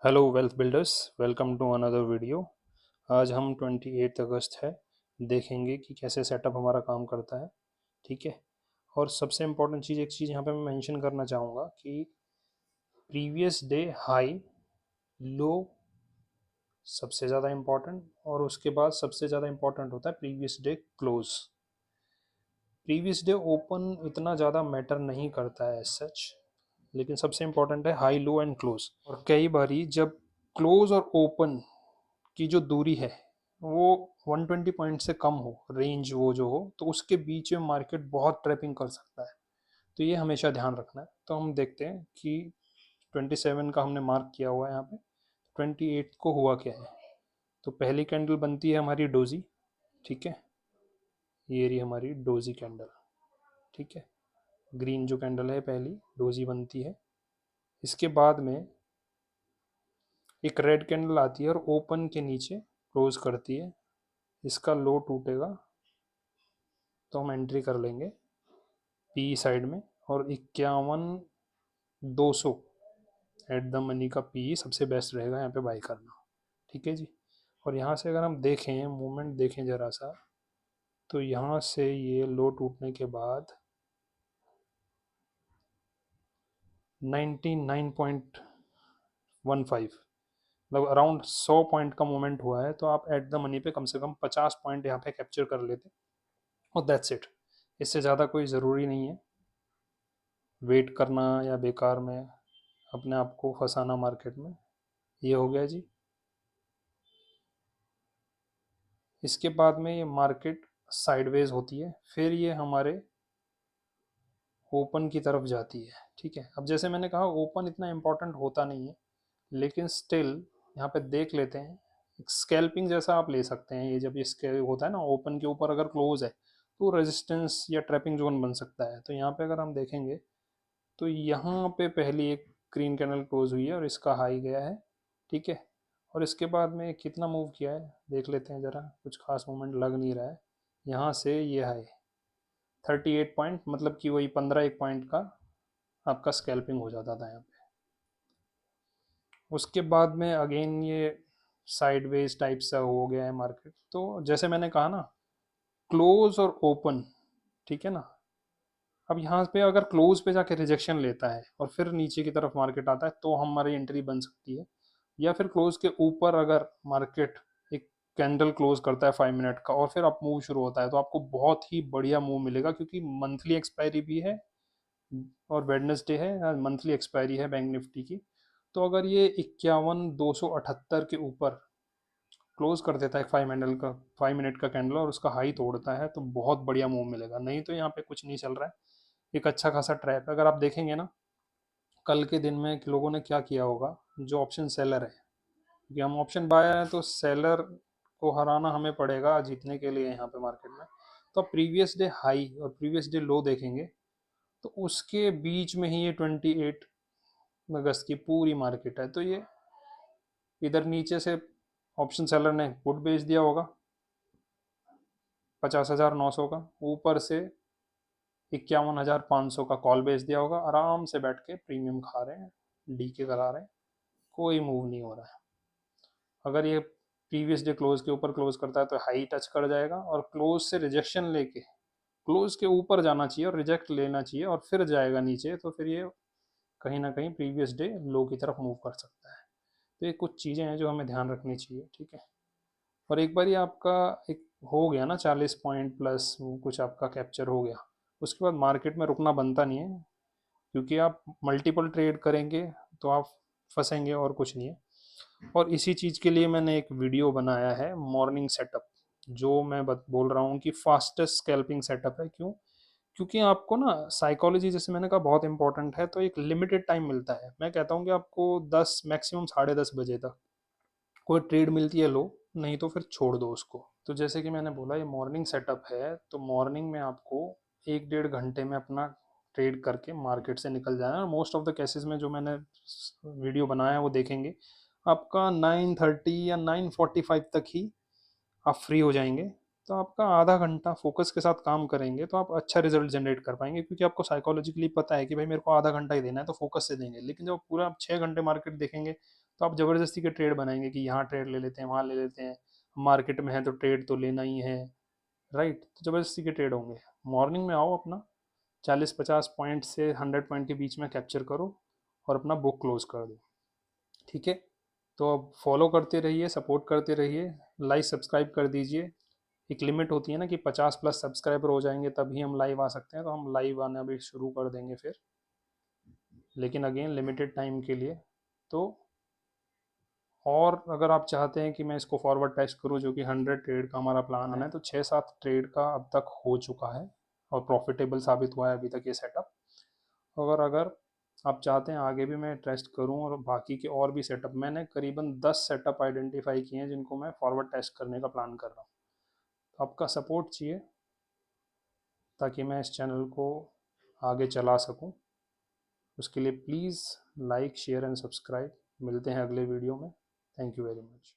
Hello wealth builders, welcome to another video. आज हम 28 अगस्त है, देखेंगे कि कैसे सेटअप हमारा काम करता है। ठीक है। और सबसे इम्पोर्टेंट चीज़, एक चीज़ यहाँ पे मैं मेंशन करना चाहूँगा कि प्रीवियस डे हाई, लो सबसे ज़्यादा इम्पोर्टेंट, और उसके बाद सबसे ज़्यादा इम्पोर्टेंट होता है previous day close. Previous day open इतना ज़्यादा मैटर नहीं करता है एज सच, लेकिन सबसे इम्पोर्टेंट है हाई, लो एंड क्लोज। और कई बारी जब क्लोज और ओपन की जो दूरी है वो 120 पॉइंट से कम हो, रेंज वो जो हो, तो उसके बीच में मार्केट बहुत ट्रैपिंग कर सकता है। तो ये हमेशा ध्यान रखना है। तो हम देखते हैं कि 27 का हमने मार्क किया हुआ है यहाँ पे, 28 को हुआ क्या है। तो पहली कैंडल बनती है हमारी डोजी। ठीक है, ये रही हमारी डोजी कैंडल। ठीक है, ग्रीन जो कैंडल है पहली डोजी बनती है। इसके बाद में एक रेड कैंडल आती है और ओपन के नीचे क्लोज करती है। इसका लो टूटेगा तो हम एंट्री कर लेंगे पी साइड में, और 51,200 एट द मनी का पी सबसे बेस्ट रहेगा यहाँ पे बाई करना। ठीक है जी। और यहाँ से अगर हम देखें, मूवमेंट देखें ज़रा सा, तो यहाँ से ये लो टूटने के बाद 99.15, मतलब अराउंड 100 पॉइंट का मूवमेंट हुआ है। तो आप एट द मनी पे कम से कम 50 पॉइंट यहाँ पे कैप्चर कर लेते, और दैट्स इट। इससे ज़्यादा कोई ज़रूरी नहीं है वेट करना या बेकार में अपने आप को फंसाना मार्केट में। ये हो गया जी। इसके बाद में ये मार्केट साइडवेज होती है, फिर ये हमारे ओपन की तरफ जाती है। ठीक है, अब जैसे मैंने कहा ओपन इतना इम्पोर्टेंट होता नहीं है, लेकिन स्टिल यहाँ पे देख लेते हैं। एक स्कैल्पिंग जैसा आप ले सकते हैं। ये जब ये स्केल होता है ना, ओपन के ऊपर अगर क्लोज है तो रेजिस्टेंस या ट्रैपिंग जोन बन सकता है। तो यहाँ पे अगर हम देखेंगे तो यहाँ पे पहली एक ग्रीन कैंडल क्लोज हुई है और इसका हाई गया है। ठीक है, और इसके बाद में कितना मूव किया है देख लेते हैं ज़रा। कुछ खास मूवमेंट लग नहीं रहा है। यहाँ से ये हाई 38 पॉइंट, मतलब कि वही 15 एक पॉइंट का आपका स्कैल्पिंग हो जाता था यहाँ पे। उसके बाद में अगेन ये साइडवेज टाइप सा हो गया है मार्केट। तो जैसे मैंने कहा ना, क्लोज और ओपन, ठीक है ना। अब यहाँ पे अगर क्लोज पे जाके रिजेक्शन लेता है और फिर नीचे की तरफ मार्केट आता है तो हमारी एंट्री बन सकती है। या फिर क्लोज के ऊपर अगर मार्केट एक कैंडल क्लोज करता है 5 मिनट का और फिर अप मूव शुरू होता है, तो आपको बहुत ही बढ़िया मूव मिलेगा, क्योंकि मंथली एक्सपायरी भी है और वेडनेसडे है, मंथली एक्सपायरी है बैंक निफ्टी की। तो अगर ये 51,278 के ऊपर क्लोज कर देता है 5 मिनट का कैंडल और उसका हाई तोड़ता है, तो बहुत बढ़िया मूव मिलेगा। नहीं तो यहाँ पे कुछ नहीं चल रहा है, एक अच्छा खासा ट्रैप है। अगर आप देखेंगे ना, कल के दिन में लोगों ने क्या किया होगा, जो ऑप्शन सेलर है, क्योंकि हम ऑप्शन बायर हैं तो सेलर को हराना हमें पड़ेगा जीतने के लिए यहाँ पे मार्केट में। तो आप प्रीवियस डे हाई और प्रीवियस डे लो देखेंगे तो उसके बीच में ही ये 28 अगस्त की पूरी मार्केट है। तो ये इधर नीचे से ऑप्शन सेलर ने पुट बेच दिया होगा 50,900 का, ऊपर से 51,500 का कॉल बेच दिया होगा। आराम से बैठ के प्रीमियम खा रहे हैं, डी के करा रहे हैं, कोई मूव नहीं हो रहा है। अगर ये प्रीवियस डे क्लोज के ऊपर क्लोज करता है तो हाई टच कर जाएगा, और क्लोज से रिजेक्शन लेके क्लोज के ऊपर जाना चाहिए और रिजेक्ट लेना चाहिए और फिर जाएगा नीचे, तो फिर ये कहीं ना कहीं प्रीवियस डे लो की तरफ मूव कर सकता है। तो ये कुछ चीज़ें हैं जो हमें ध्यान रखनी चाहिए। ठीक है। और एक बार ये आपका एक हो गया ना 40 पॉइंट प्लस कुछ आपका कैप्चर हो गया, उसके बाद मार्केट में रुकना बनता नहीं है, क्योंकि आप मल्टीपल ट्रेड करेंगे तो आप फंसेंगे, और कुछ नहीं है। और इसी चीज़ के लिए मैंने एक वीडियो बनाया है, मॉर्निंग सेटअप, जो मैं बोल रहा हूँ कि फास्टेस्ट स्कैल्पिंग सेटअप है। क्यों? क्योंकि आपको ना साइकोलॉजी, जैसे मैंने कहा, बहुत इंपॉर्टेंट है। तो एक लिमिटेड टाइम मिलता है। मैं कहता हूँ कि आपको 10 मैक्सिमम 10:30 बजे तक कोई ट्रेड मिलती है लो, नहीं तो फिर छोड़ दो उसको। तो जैसे कि मैंने बोला ये मॉर्निंग सेटअप है, तो मॉर्निंग में आपको 1 डेढ़ घंटे में अपना ट्रेड करके मार्केट से निकल जाना है। मोस्ट ऑफ द केसेस में जो मैंने वीडियो बनाया है वो देखेंगे, आपका 9:30 या 9:45 तक ही आप फ्री हो जाएंगे। तो आपका आधा घंटा फोकस के साथ काम करेंगे तो आप अच्छा रिजल्ट जनरेट कर पाएंगे, क्योंकि आपको साइकोलॉजिकली पता है कि भाई मेरे को आधा घंटा ही देना है, तो फोकस से देंगे। लेकिन जब पूरा आप 6 घंटे मार्केट देखेंगे तो आप ज़बरदस्ती के ट्रेड बनाएंगे कि यहाँ ट्रेड ले लेते हैं, वहाँ ले लेते हैं, मार्केट में है तो ट्रेड तो लेना ही है, राइट। तो ज़बरदस्ती के ट्रेड होंगे। मॉर्निंग में आओ, अपना 40-50 पॉइंट से 100 पॉइंट के बीच में कैप्चर करो और अपना बुक क्लोज कर दो, ठीक है। तो अब फॉलो करते रहिए, सपोर्ट करते रहिए, लाइक सब्सक्राइब कर दीजिए। एक लिमिट होती है ना कि 50+ सब्सक्राइबर हो जाएंगे तभी हम लाइव आ सकते हैं, तो हम लाइव आना भी शुरू कर देंगे फिर, लेकिन अगेन लिमिटेड टाइम के लिए। तो और अगर आप चाहते हैं कि मैं इसको फॉरवर्ड टेस्ट करूं, जो कि 100 ट्रेड का हमारा प्लान है, तो 6-7 ट्रेड का अब तक हो चुका है और प्रॉफिटेबल साबित हुआ है अभी तक ये सेटअप। अगर आप चाहते हैं आगे भी मैं टेस्ट करूं और बाकी के और भी सेटअप, मैंने करीबन 10 सेटअप आइडेंटिफाई किए हैं जिनको मैं फॉरवर्ड टेस्ट करने का प्लान कर रहा हूँ। तो आपका सपोर्ट चाहिए ताकि मैं इस चैनल को आगे चला सकूं। उसके लिए please like share and subscribe. मिलते हैं अगले वीडियो में। Thank you very much.